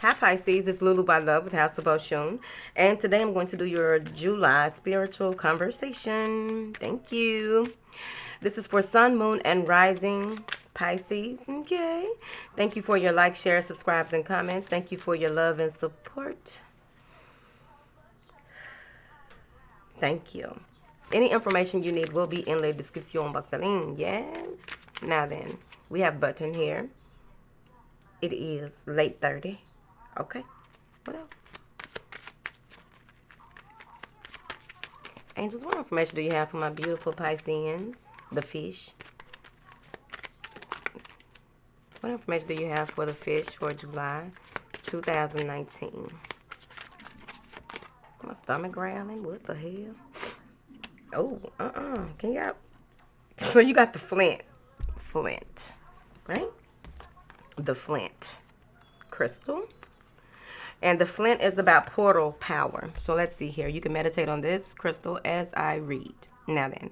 Hi Pisces, it's Lulu by Love with House of Oshun. And today I'm going to do your July spiritual conversation. Thank you. This is for Sun, Moon, and Rising Pisces. Okay. Thank you for your like, share, subscribes, and comments. Thank you for your love and support. Thank you. Any information you need will be in la description box. Yes. Now then, we have button here. It is late 30. Okay. What else? Angels, what information do you have for my beautiful Pisceans? The fish. What information do you have for the fish for July 2019? My stomach growling. What the hell? Oh, Can you out? So you got the Flint. Flint. Right? The Flint crystal. And the Flint is about portal power. So let's see here. You can meditate on this crystal as I read. Now then,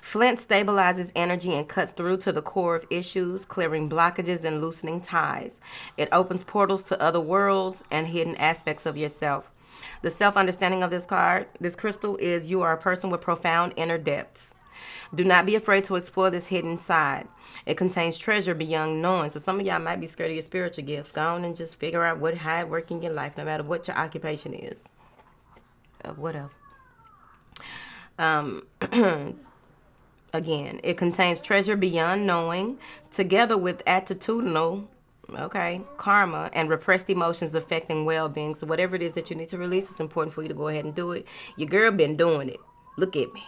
Flint stabilizes energy and cuts through to the core of issues, clearing blockages and loosening ties. It opens portals to other worlds and hidden aspects of yourself. The self-understanding of this card, this crystal, is you are a person with profound inner depths. Do not be afraid to explore this hidden side. It contains treasure beyond knowing. So some of y'all might be scared of your how on and just figure out how it works in your life, no matter what your occupation is. Whatever. Again, it contains treasure beyond knowing, together with attitudinal, karma and repressed emotions affecting well-being. So whatever it is that you need to release, it's important for you to go ahead and do it. Your girl been doing it. Look at me.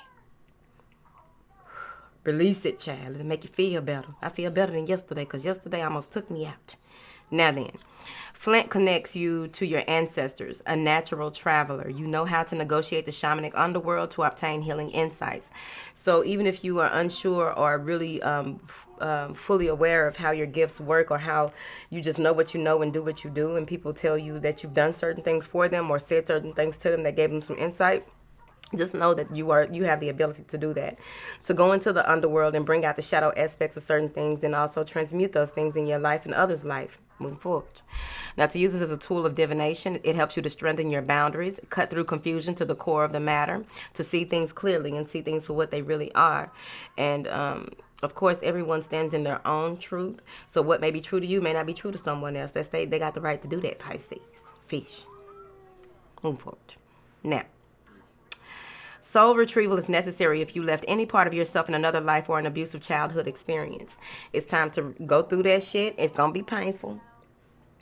Release it, child. It'll make you feel better. I feel better than yesterday because yesterday almost took me out. Now then, Flint connects you to your ancestors, a natural traveler. You know how to negotiate the shamanic underworld to obtain healing insights. So even if you are unsure or really fully aware of how your gifts work, or how you just know what you know and do what you do, and people tell you that you've done certain things for them or said certain things to them that gave them some insight, just know that you have the ability to do that, to go into the underworld and bring out the shadow aspects of certain things, and also transmute those things in your life and others' life moving forward. Now, to use this as a tool of divination, it helps you to strengthen your boundaries, cut through confusion to the core of the matter, to see things clearly and see things for what they really are. And of course, everyone stands in their own truth. So what may be true to you may not be true to someone else. They got the right to do that, Pisces. Fish. Moving forward. Now, soul retrieval is necessary if you left any part of yourself in another life or an abusive childhood experience. It's time to go through that shit. It's going to be painful,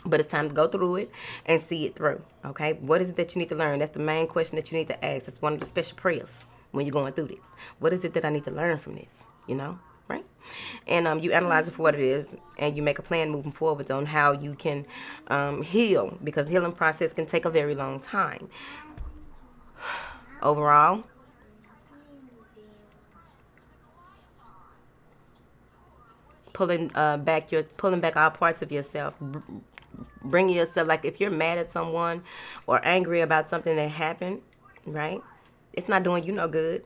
but it's time to go through it and see it through, okay? What is it that you need to learn? That's the main question that you need to ask. It's one of the special prayers when you're going through this. What is it that I need to learn from this, right? And you analyze it for what it is, and you make a plan moving forward on how you can heal, because healing process can take a very long time. Overall, pulling back all parts of yourself, bringing yourself, like if you're mad at someone or angry about something that happened, right? It's not doing you no good.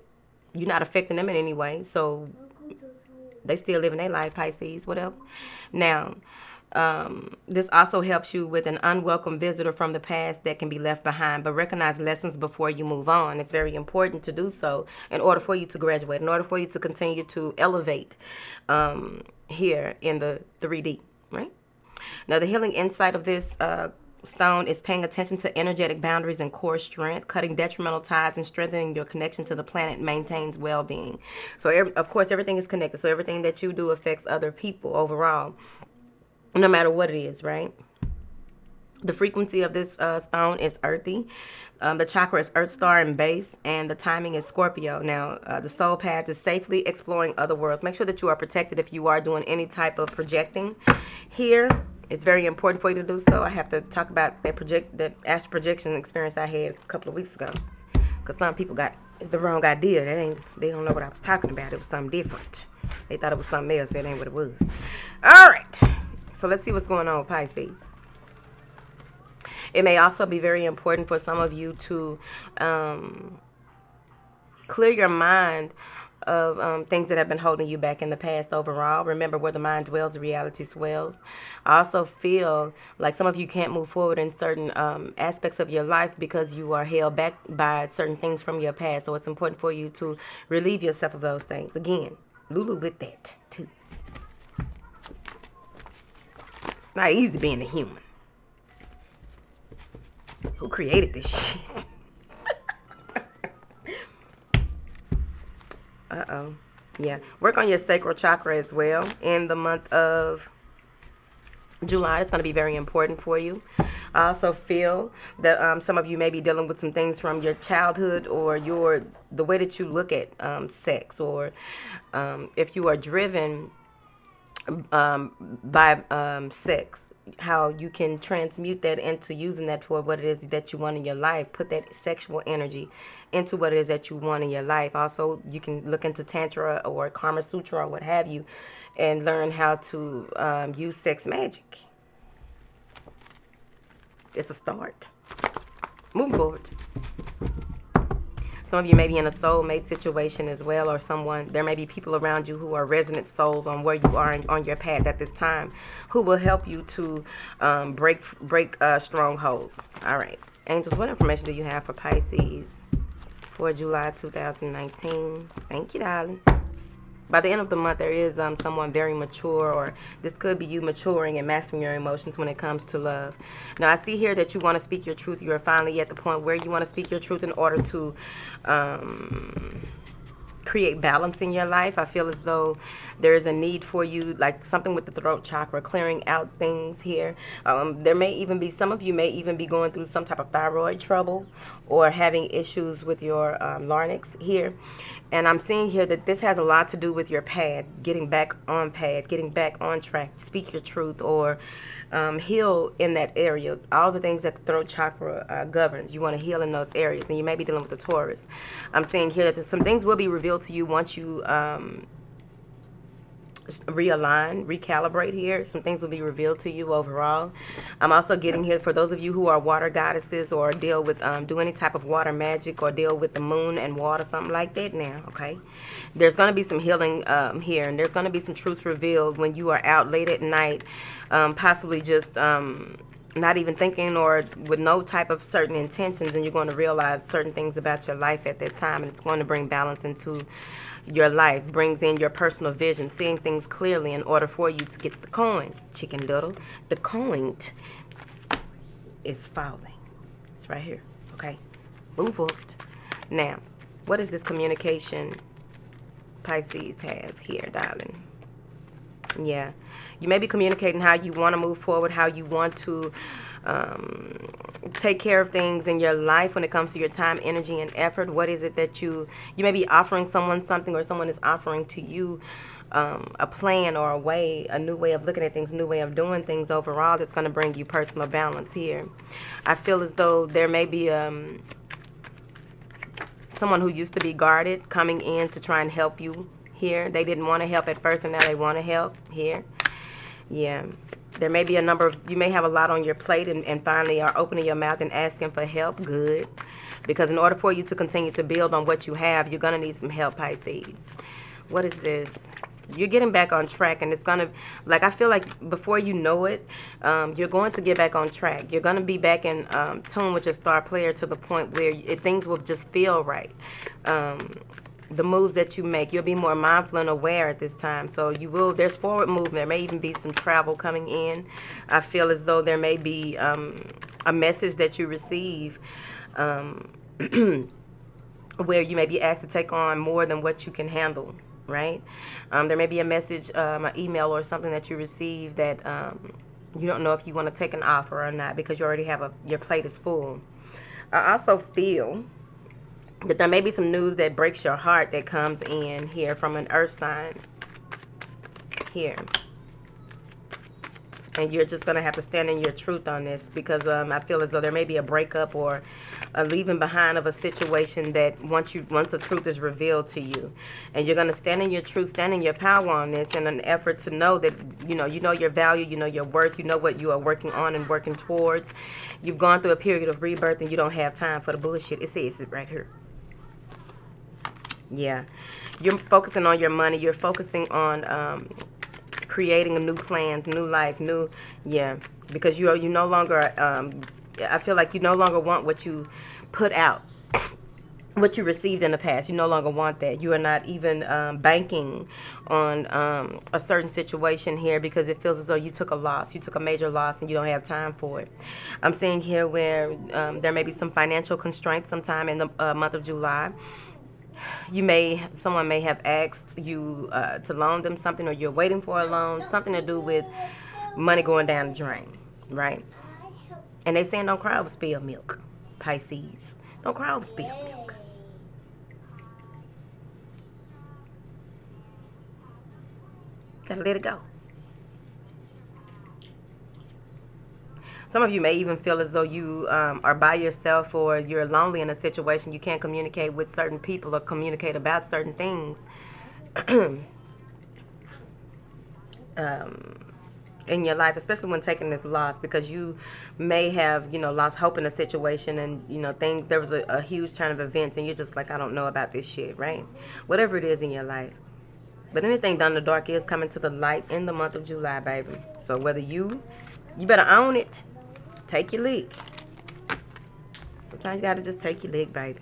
You're not affecting them in any way, so they still living their life, Pisces, whatever. Now, this also helps you with an unwelcome visitor from the past that can be left behind, but recognize lessons before you move on. It's very important to do so in order for you to graduate, in order for you to continue to elevate here in the 3D, right? Now, the healing insight of this stone is paying attention to energetic boundaries and core strength, cutting detrimental ties and strengthening your connection to the planet maintains well-being. So, of course, everything is connected. So everything that you do affects other people overall, no matter what it is, right? The frequency of this stone is earthy. The chakra is Earth Star and base, and the timing is Scorpio. Now, the soul path is safely exploring other worlds. Make sure that you are protected if you are doing any type of projecting here. It's very important for you to do so. I have to talk about that astral projection experience I had a couple of weeks ago, because some people got the wrong idea. They don't know what I was talking about. It was something different. They thought it was something else. That ain't what it was. All right. So let's see what's going on with Pisces. It may also be very important for some of you to clear your mind of things that have been holding you back in the past overall. Remember, where the mind dwells, the reality swells. I also feel like some of you can't move forward in certain aspects of your life because you are held back by certain things from your past. So it's important for you to relieve yourself of those things. Again, Lulu with that too. It's not easy being a human. Who created this shit? Uh-oh. Yeah. Work on your sacral chakra as well in the month of July. It's going to be very important for you. I also feel that some of you may be dealing with some things from your childhood or the way that you look at sex, or if you are driven by sex, how you can transmute that into using that for what it is that you want in your life. Put that sexual energy into what it is that you want in your life. Also, you can look into Tantra or Kama Sutra or what have you and learn how to use sex magic. It's a start. Move forward. Some of you may be in a soulmate situation as well, or there may be people around you who are resonant souls on where you are on your path at this time, who will help you to break strongholds. All right. Angels, what information do you have for Pisces for July 2019? Thank you, darling. By the end of the month, there is someone very mature, or this could be you maturing and mastering your emotions when it comes to love. Now, I see here that you want to speak your truth. You are finally at the point where you want to speak your truth in order to create balance in your life. I feel as though there is a need for you, like something with the throat chakra, clearing out things here. There may even be, some of you may even be going through some type of thyroid trouble or having issues with your larynx here. And I'm seeing here that this has a lot to do with your path, getting back on path, getting back on track, speak your truth, or heal in that area. All the things that the throat chakra governs, you want to heal in those areas, and you may be dealing with the Taurus. I'm seeing here that some things will be revealed to you once you realign, recalibrate here. Some things will be revealed to you overall. I'm also getting here for those of you who are water goddesses or deal with, do any type of water magic or deal with the moon and water, something like that now, okay? There's going to be some healing here, and there's going to be some truths revealed when you are out late at night, possibly just not even thinking or with no type of certain intentions, and you're going to realize certain things about your life at that time, and it's going to bring balance into your life, brings in your personal vision, seeing things clearly in order for you to get the coin. Chicken Little, the coin is falling. It's right here, okay? Move forward. Now, what is this communication Pisces has here, darling? Yeah, you may be communicating how you want to move forward, how you want to take care of things in your life when it comes to your time, energy, and effort. What is it that you may be offering someone something, or someone is offering to you a plan or a new way of looking at things, a new way of doing things overall that's going to bring you personal balance here. I feel as though there may be someone who used to be guarded coming in to try and help you here. They didn't want to help at first, and now they want to help here. Yeah. There may be you may have a lot on your plate, and finally are opening your mouth and asking for help. Good. Because in order for you to continue to build on what you have, you're going to need some help, Pisces. What is this? You're getting back on track, and it's going to, like, I feel like before you know it, you're going to get back on track. You're going to be back in tune with your star player to the point where things will just feel right. The moves that you make, you'll be more mindful and aware at this time. So there's forward movement. There may even be some travel coming in. I feel as though there may be a message that you receive where you may be asked to take on more than what you can handle, right? There may be a message, an email or something that you receive that you don't know if you want to take an offer or not, because you already have your plate is full. I also feel that there may be some news that breaks your heart that comes in here from an earth sign here. And you're just going to have to stand in your truth on this, because I feel as though there may be a breakup or a leaving behind of a situation that once the truth is revealed to you. And you're going to stand in your truth, stand in your power on this in an effort to know that, you know your value, you know your worth, you know what you are working on and working towards. You've gone through a period of rebirth, and you don't have time for the bullshit. It says it right here. Yeah. You're focusing on your money. You're focusing on creating a new plan, new life, new, yeah. Because you no longer, I feel like you no longer want what you put out, what you received in the past. You no longer want that. You are not even banking on a certain situation here because it feels as though you took a loss. You took a major loss and you don't have time for it. I'm seeing here where there may be some financial constraints sometime in the month of July. Someone may have asked you to loan them something, or you're waiting for a loan, something to do with money going down the drain, right? And they saying don't cry over spilled milk, Pisces. Don't cry over spilled milk. Gotta let it go. Some of you may even feel as though you are by yourself, or you're lonely in a situation. You can't communicate with certain people or communicate about certain things in your life, especially when taking this loss, because you may have, lost hope in a situation, and, there was a huge turn of events, and you're just like, I don't know about this shit, right? Whatever it is in your life. But anything done in the dark is coming to the light in the month of July, baby. So whether you better own it. Take your lick. Sometimes you got to just take your lick, baby.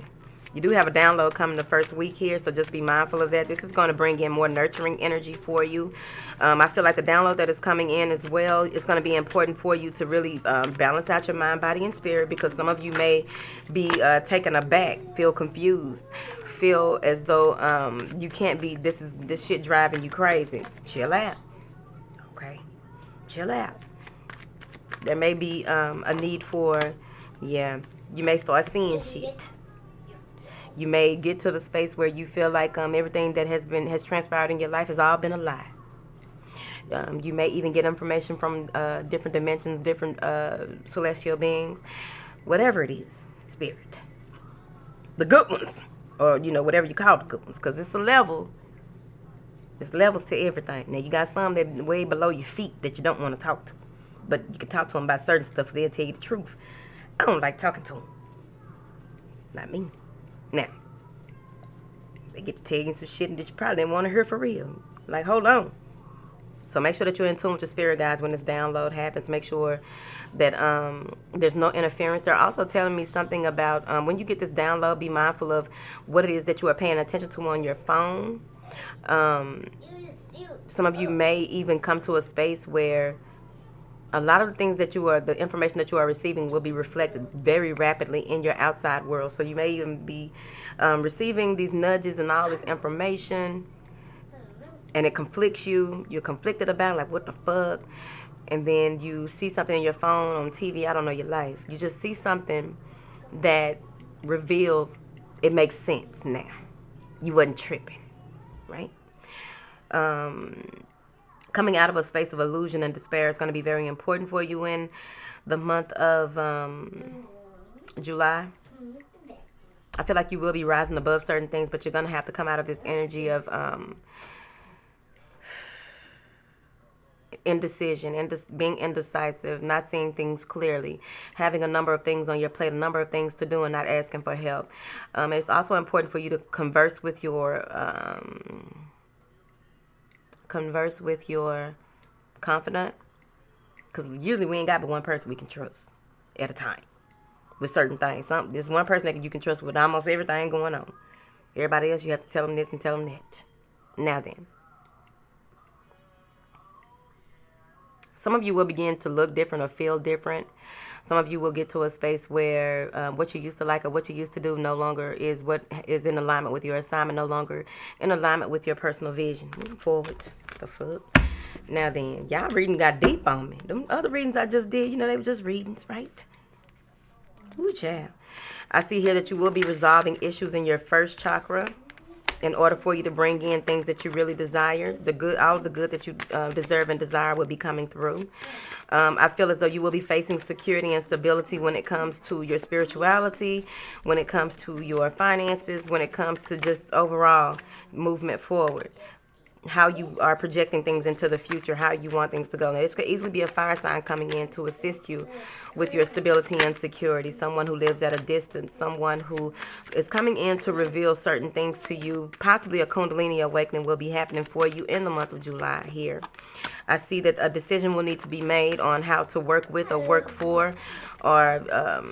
You do have a download coming the first week here, so just be mindful of that. This is going to bring in more nurturing energy for you. I feel like the download that is coming in as well, it's going to be important for you to really balance out your mind, body, and spirit, because some of you may be taken aback, feel confused, feel as though you can't be, this shit driving you crazy. Chill out. Okay? Chill out. There may be a need for, you may start seeing shit. You may get to the space where you feel like everything that has transpired in your life has all been a lie. You may even get information from different dimensions, different celestial beings, whatever it is, spirit. The good ones, or whatever you call the good ones, because it's a level. There's levels to everything. Now you got some that way below your feet that you don't want to talk to. But you can talk to them about certain stuff. They'll tell you the truth. I don't like talking to them. Not me. Now, they get to tell you some shit that you probably didn't want to hear for real. Like, hold on. So make sure that you're in tune with your spirit guides when this download happens. Make sure that there's no interference. They're also telling me something about when you get this download, be mindful of what it is that you are paying attention to on your phone. Some of you may even come to a space where a lot of the things the information that you are receiving will be reflected very rapidly in your outside world. So you may even be receiving these nudges and all this information, and it conflicts you. You're conflicted about it, like, what the fuck? And then you see something in your phone, on TV, I don't know your life. You just see something that reveals it makes sense now. You wasn't tripping, right? Coming out of a space of illusion and despair is going to be very important for you in the month of July. I feel like you will be rising above certain things, but you're going to have to come out of this energy of indecision, being indecisive, not seeing things clearly, having a number of things on your plate, a number of things to do, and not asking for help. It's also important for you to converse with your confidant, because usually we ain't got but one person we can trust at a time with certain things. There's one person that you can trust with almost everything going on. Everybody else, you have to tell them this and tell them that. Now then, some of you will begin to look different or feel different. Some of you will get to a space where what you used to like or what you used to do no longer is what is in alignment with your assignment, no longer in alignment with your personal vision. Moving forward. The fuck? Now then, y'all reading got deep on me. Them other readings I just did, they were just readings, right? Ooh, child. I see here that you will be resolving issues in your first chakra in order for you to bring in things that you really desire. The good, all of the good that you deserve and desire will be coming through. I feel as though you will be facing security and stability when it comes to your spirituality, when it comes to your finances, when it comes to just overall movement forward. how you are projecting things into the future, how you want things to go. Now, this could easily be a fire sign coming in to assist you with your stability and security. Someone who lives at a distance, someone who is coming in to reveal certain things to you. Possibly a Kundalini awakening will be happening for you in the month of July here. I see that a decision will need to be made on how to work with or work for, or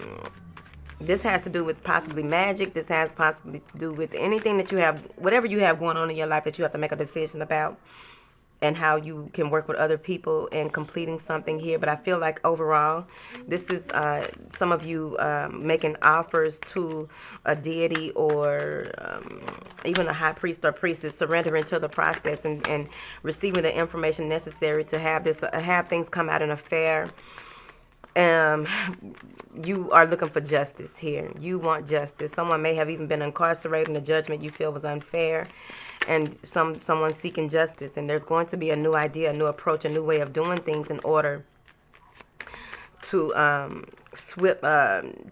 this has to do with possibly magic. This has possibly to do with anything that you have, whatever you have going on in your life that you have to make a decision about, and how you can work with other people in completing something here. But I feel like overall, this is some of you making offers to a deity, or even a high priest or priestess, surrendering to the process, and receiving the information necessary to have this, have things come out in a fair. You are looking for justice here. You want justice. Someone may have even been incarcerated, and the judgment you feel was unfair, and someone seeking justice. And there's going to be a new idea, a new approach, a new way of doing things in order to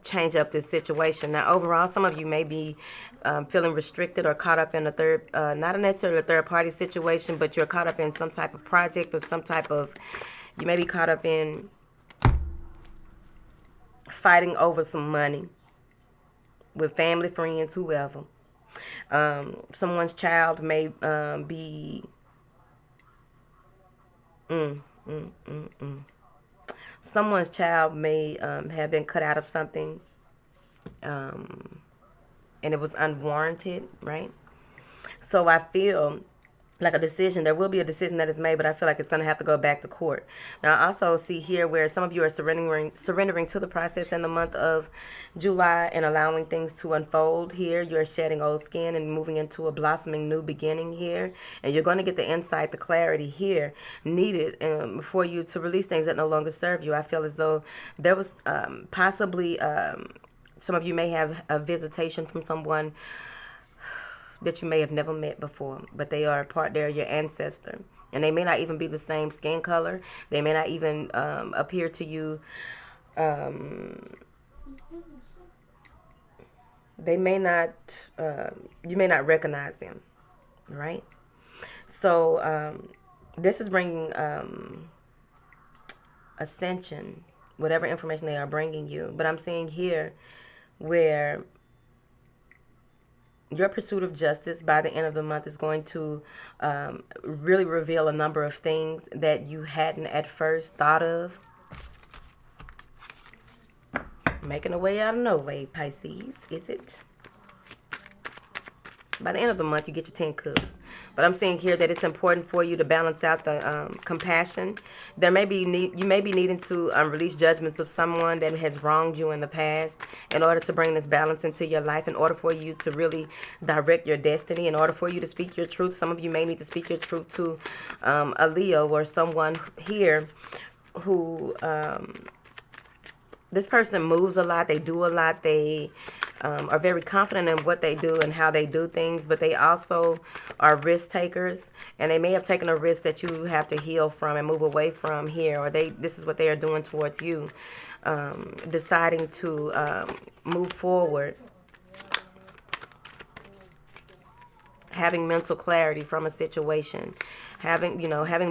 change up this situation. Now, overall, some of you may be feeling restricted or caught up in a third, not necessarily a third party situation, but you're caught up in some type of project, or some type of, you may be caught up in fighting over some money with family, friends, whoever. Someone's child may be someone's child may have been cut out of something, and it was unwarranted, right? So I feel like a decision, there will be a decision that is made, but I feel like it's going to have to go back to court. Now, I also see here where some of you are surrendering to the process in the month of July, and allowing things to unfold here. You're shedding old skin and moving into a blossoming new beginning here, and you're going to get the insight, the clarity here needed for you to release things that no longer serve you. I feel as though there was possibly some of you may have a visitation from someone that you may have never met before, but they're your ancestor. And they may not even be the same skin color. They may not even appear to you. They may not, you may not recognize them, right? So this is bringing ascension, whatever information they are bringing you. But I'm seeing here where your pursuit of justice by the end of the month is going to really reveal a number of things that you hadn't at first thought of. Making a way out of no way, Pisces, is it? By the end of the month, you get your 10 cups. But I'm seeing here that it's important for you to balance out the compassion. You may be needing to release judgments of someone that has wronged you in the past, in order to bring this balance into your life, in order for you to really direct your destiny, in order for you to speak your truth. Some of you may need to speak your truth to a Leo, or someone here who, this person moves a lot, they do a lot, they are very confident in what they do and how they do things, but they also are risk takers, and they may have taken a risk that you have to heal from and move away from here, or this is what they are doing towards you, deciding to move forward, having mental clarity from a situation, having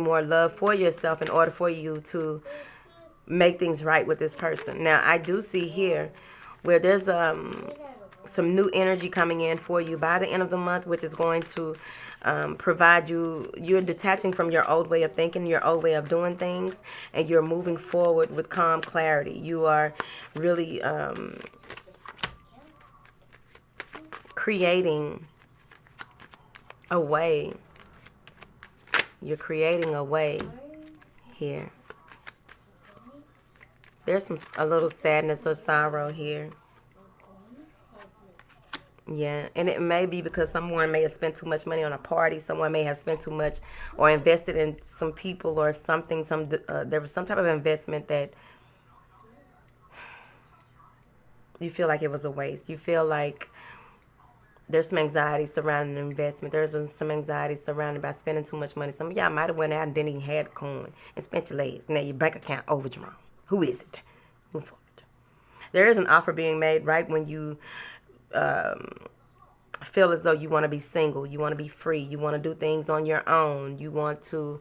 more love for yourself in order for you to make things right with this person. Now, I do see here where there's some new energy coming in for you by the end of the month, which is going to provide you're detaching from your old way of thinking, your old way of doing things, and you're moving forward with calm clarity. You are really creating a way. You're creating a way here. There's a little sadness or sorrow here. Yeah, and it may be because someone may have spent too much money on a party. Someone may have spent too much or invested in some people or something. There was some type of investment that you feel like it was a waste. You feel like there's some anxiety surrounding the investment. There's some anxiety surrounded by spending too much money. Some of y'all might have went out and didn't even have a coin and spent your legs. Now your bank account overdrawn. Who is it? Move forward. There is an offer being made right when you feel as though you want to be single, you want to be free, you want to do things on your own, you want to,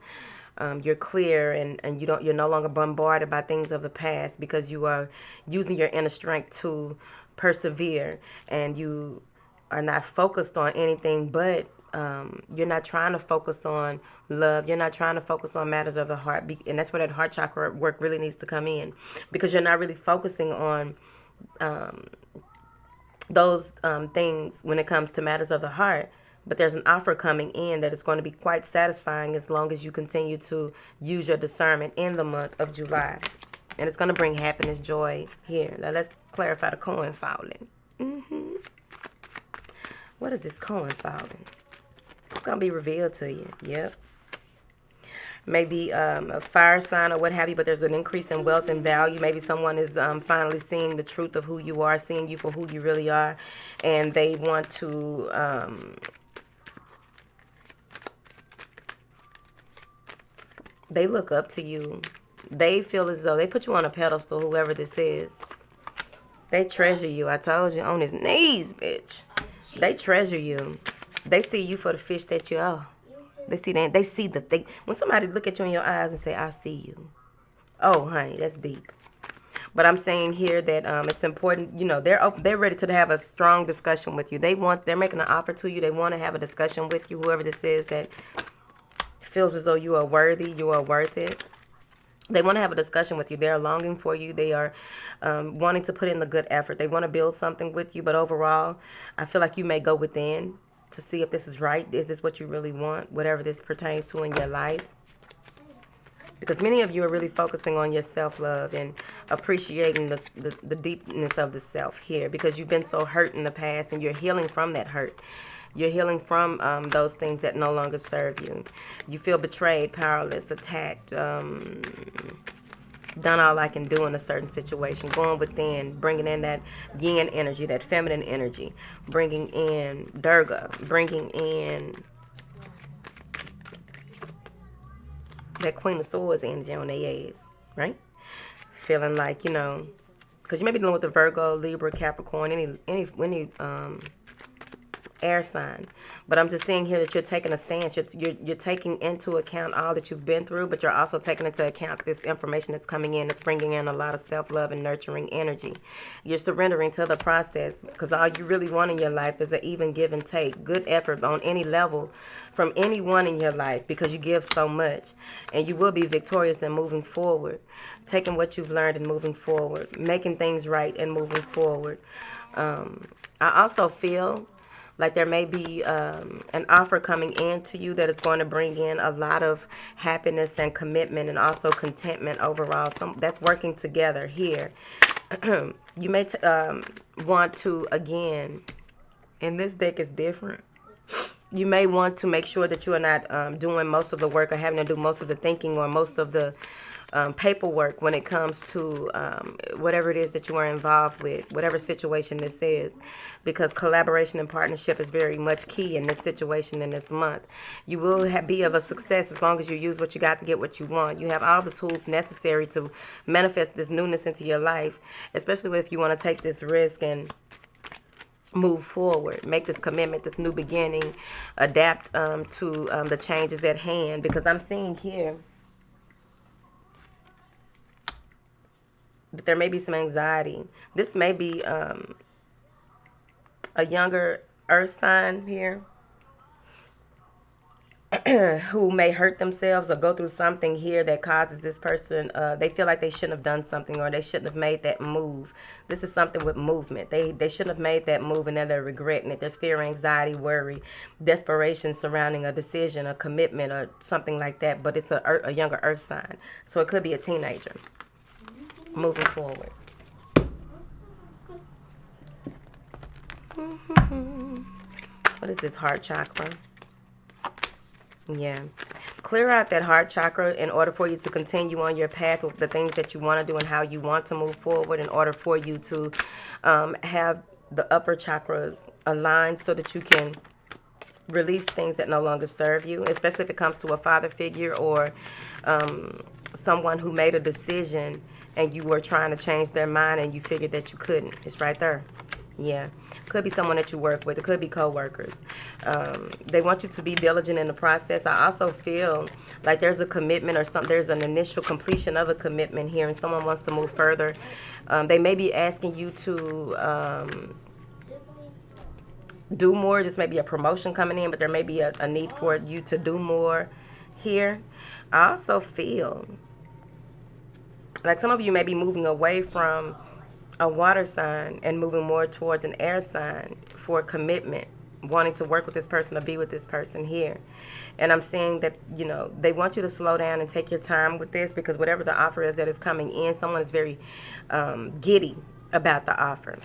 you're clear, and you're no longer bombarded by things of the past, because you are using your inner strength to persevere, and you are not focused on anything but you're not trying to focus on love. You're not trying to focus on matters of the heart, and that's where that heart chakra work really needs to come in, because you're not really focusing on those things when it comes to matters of the heart. But there's an offer coming in that is going to be quite satisfying as long as you continue to use your discernment in the month of July. And it's going to bring happiness, joy here. Now let's clarify the coin falling. What is this coin falling? It's going to be revealed to you. Yep. Maybe a fire sign or what have you, but there's an increase in wealth and value. Maybe someone is finally seeing the truth of who you are, seeing you for who you really are, and they want to they look up to you. They feel as though they put you on a pedestal, whoever this is. They treasure you. I told you, on his knees, bitch. They treasure you. They see you for the fish that you are. They see that. When somebody look at you in your eyes and say, "I see you." Oh, honey, that's deep. But I'm saying here that it's important. You know, they're ready to have a strong discussion with you. They're making an offer to you. They want to have a discussion with you. Whoever this is that feels as though you are worthy, you are worth it. They want to have a discussion with you. They are longing for you. They are wanting to put in the good effort. They want to build something with you. But overall, I feel like you may go within to see if this is right. Is this what you really want? Whatever this pertains to in your life. Because many of you are really focusing on your self-love and appreciating the deepness of the self here. Because you've been so hurt in the past and you're healing from that hurt. You're healing from those things that no longer serve you. You feel betrayed, powerless, attacked, done all I can do in a certain situation. Going within, bringing in that yin energy, that feminine energy. Bringing in Durga, bringing in that Queen of Swords energy on their ass, right? Feeling like, you know, because you may be dealing with the Virgo, Libra, Capricorn, any air sign. But I'm just seeing here that you're taking a stance. You're taking into account all that you've been through, but you're also taking into account this information that's coming in. That's bringing in a lot of self-love and nurturing energy. You're surrendering to the process, because all you really want in your life is an even give and take. Good effort on any level from anyone in your life, because you give so much. And you will be victorious in moving forward. Taking what you've learned and moving forward. Making things right and moving forward. I also feel like there may be an offer coming in to you that is going to bring in a lot of happiness and commitment and also contentment overall. That's working together here. You may want to, again, and this deck is different. You may want to make sure that you are not doing most of the work or having to do most of the thinking or most of the paperwork when it comes to whatever it is that you are involved with, whatever situation this is, because collaboration and partnership is very much key in this situation in this month. You will be of a success as long as you use what you got to get what you want. You have all the tools necessary to manifest this newness into your life, especially if you want to take this risk and move forward, make this commitment, this new beginning, adapt to the changes at hand, because I'm seeing here but there may be some anxiety. This may be a younger earth sign here who may hurt themselves or go through something here that causes this person, they feel like they shouldn't have done something or they shouldn't have made that move. This is something with movement. They shouldn't have made that move, and now they're regretting it. There's fear, anxiety, worry, desperation surrounding a decision, a commitment, or something like that. But it's a younger earth sign. So it could be a teenager moving forward. What is this heart chakra? Yeah. Clear out that heart chakra in order for you to continue on your path with the things that you want to do and how you want to move forward, in order for you to have the upper chakras aligned so that you can release things that no longer serve you, especially if it comes to a father figure or someone who made a decision and you were trying to change their mind and you figured that you couldn't. It's right there. Yeah. Could be someone that you work with. It could be co-workers. They want you to be diligent in the process. I also feel like there's a commitment or something. There's an initial completion of a commitment here, and someone wants to move further. They may be asking you to do more. This may be a promotion coming in, but there may be a need for you to do more here. I also feel like some of you may be moving away from a water sign and moving more towards an air sign for commitment, wanting to work with this person or be with this person here. And I'm saying that, you know, they want you to slow down and take your time with this, because whatever the offer is that is coming in, someone is very giddy about the offer.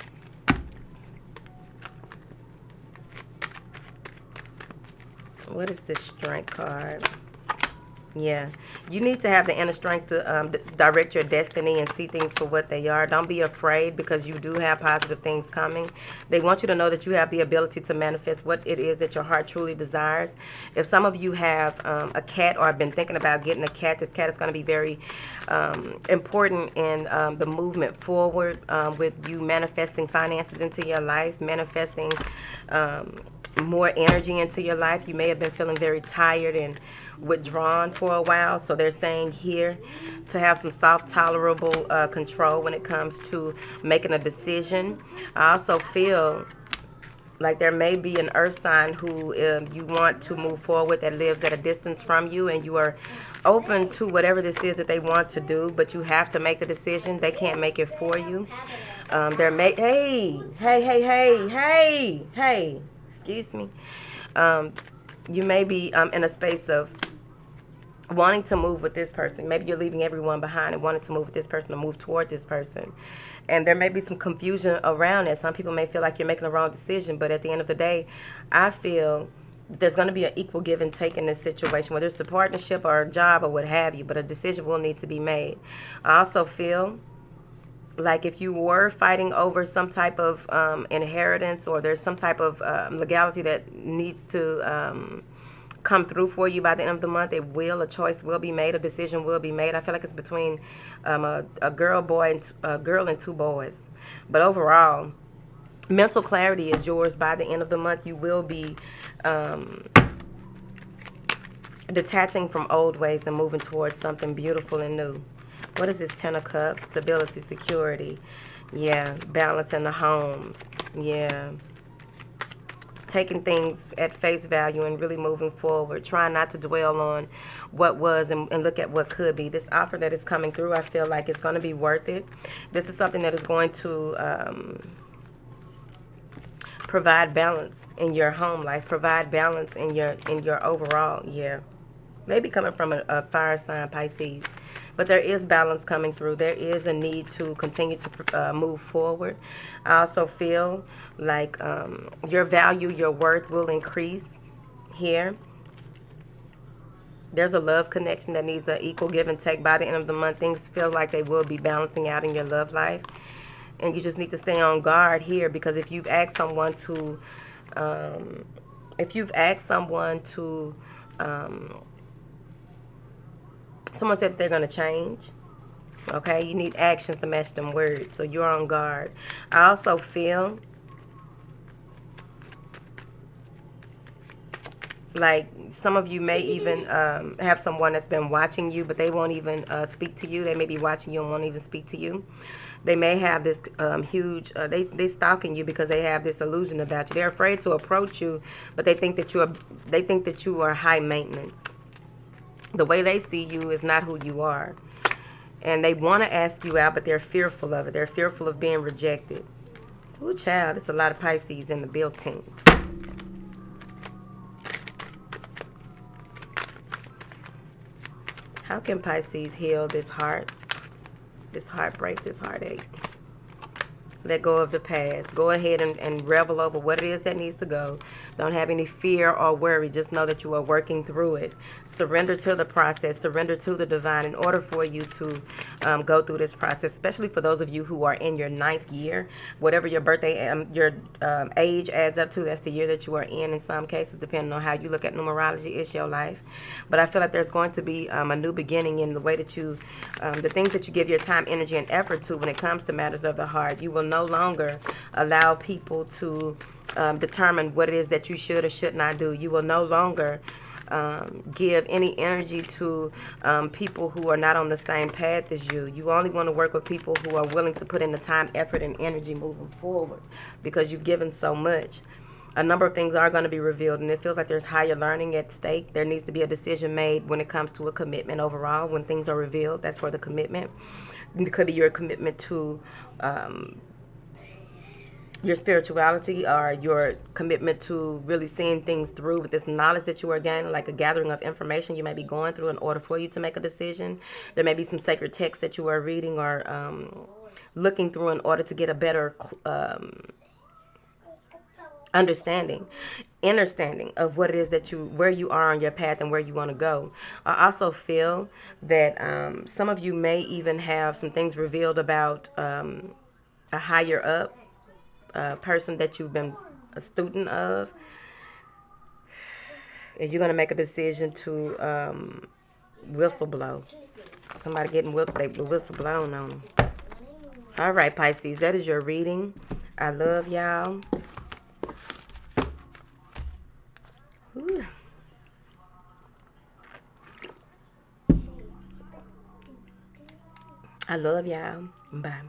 What is this strength card? Yeah, you need to have the inner strength to direct your destiny and see things for what they are. Don't be afraid, because you do have positive things coming. They want you to know that you have the ability to manifest what it is that your heart truly desires. If some of you have a cat or have been thinking about getting a cat, this cat is going to be very important in the movement forward with you manifesting finances into your life, manifesting more energy into your life. You may have been feeling very tired and withdrawn for a while, so they're saying here to have some soft, tolerable control when it comes to making a decision. I also feel like there may be an earth sign who you want to move forward with that lives at a distance from you, and you are open to whatever this is that they want to do, but you have to make the decision. They can't make it for you. Hey, excuse me. You may be in a space of wanting to move with this person. Maybe you're leaving everyone behind and wanting to move with this person or move toward this person. And there may be some confusion around it. Some people may feel like you're making the wrong decision, but at the end of the day, I feel there's going to be an equal give and take in this situation, whether it's a partnership or a job or what have you, but a decision will need to be made. I also feel like if you were fighting over some type of inheritance, or there's some type of legality that needs to come through for you by the end of the month, a choice will be made, a decision will be made. I feel like it's between a girl and two boys. But overall, mental clarity is yours by the end of the month. You will be detaching from old ways and moving towards something beautiful and new. What is this? Ten of Cups, stability, security. Yeah, balance in the homes. Yeah. Taking things at face value and really moving forward. Trying not to dwell on what was and look at what could be. This offer that is coming through, I feel like it's going to be worth it. This is something that is going to provide balance in your home life. Provide balance in your overall. Yeah. Maybe coming from a fire sign, Pisces. But there is balance coming through. There is a need to continue to move forward. I also feel like your value, your worth will increase here. There's a love connection that needs an equal give and take by the end of the month. Things feel like they will be balancing out in your love life. And you just need to stay on guard here, because if you've asked someone to, someone said that they're going to change. Okay, you need actions to match them words, so you're on guard. I also feel like some of you may even have someone that's been watching you, but they won't even speak to you. They may be watching you and won't even speak to you. They may have this huge, they stalking you because they have this illusion about you. They're afraid to approach you, but they think that you are high maintenance. The way they see you is not who you are. And they want to ask you out, but they're fearful of it. They're fearful of being rejected. Ooh, child, there's a lot of Pisces in the built-ins. How can Pisces heal this heart, this heartbreak, this heartache? Let go of the past. Go ahead and revel over what it is that needs to go. Don't have any fear or worry. Just know that you are working through it. Surrender to the process. Surrender to the divine in order for you to go through this process, especially for those of you who are in your 9th year. Whatever your birthday, your age adds up to, that's the year that you are in some cases, depending on how you look at numerology. It's your life. But I feel like there's going to be a new beginning in the way that you, the things that you give your time, energy, and effort to when it comes to matters of the heart. You will no longer allow people to determine what it is that you should or should not do. You will no longer give any energy to people who are not on the same path as you. You only want to work with people who are willing to put in the time, effort, and energy moving forward, because you've given so much. A number of things are going to be revealed, and it feels like there's higher learning at stake. There needs to be a decision made when it comes to a commitment overall. When things are revealed, that's for the commitment. It could be your commitment to your spirituality, or your commitment to really seeing things through with this knowledge that you are gaining, like a gathering of information you may be going through in order for you to make a decision. There may be some sacred text that you are reading or looking through in order to get a better understanding of what it is that where you are on your path and where you want to go. I also feel that some of you may even have some things revealed about a higher up person that you've been a student of, and you're going to make a decision to whistleblow. Somebody getting the whistle blown on them. All right, Pisces, that is your reading. I love y'all. Ooh. I love y'all. Bye.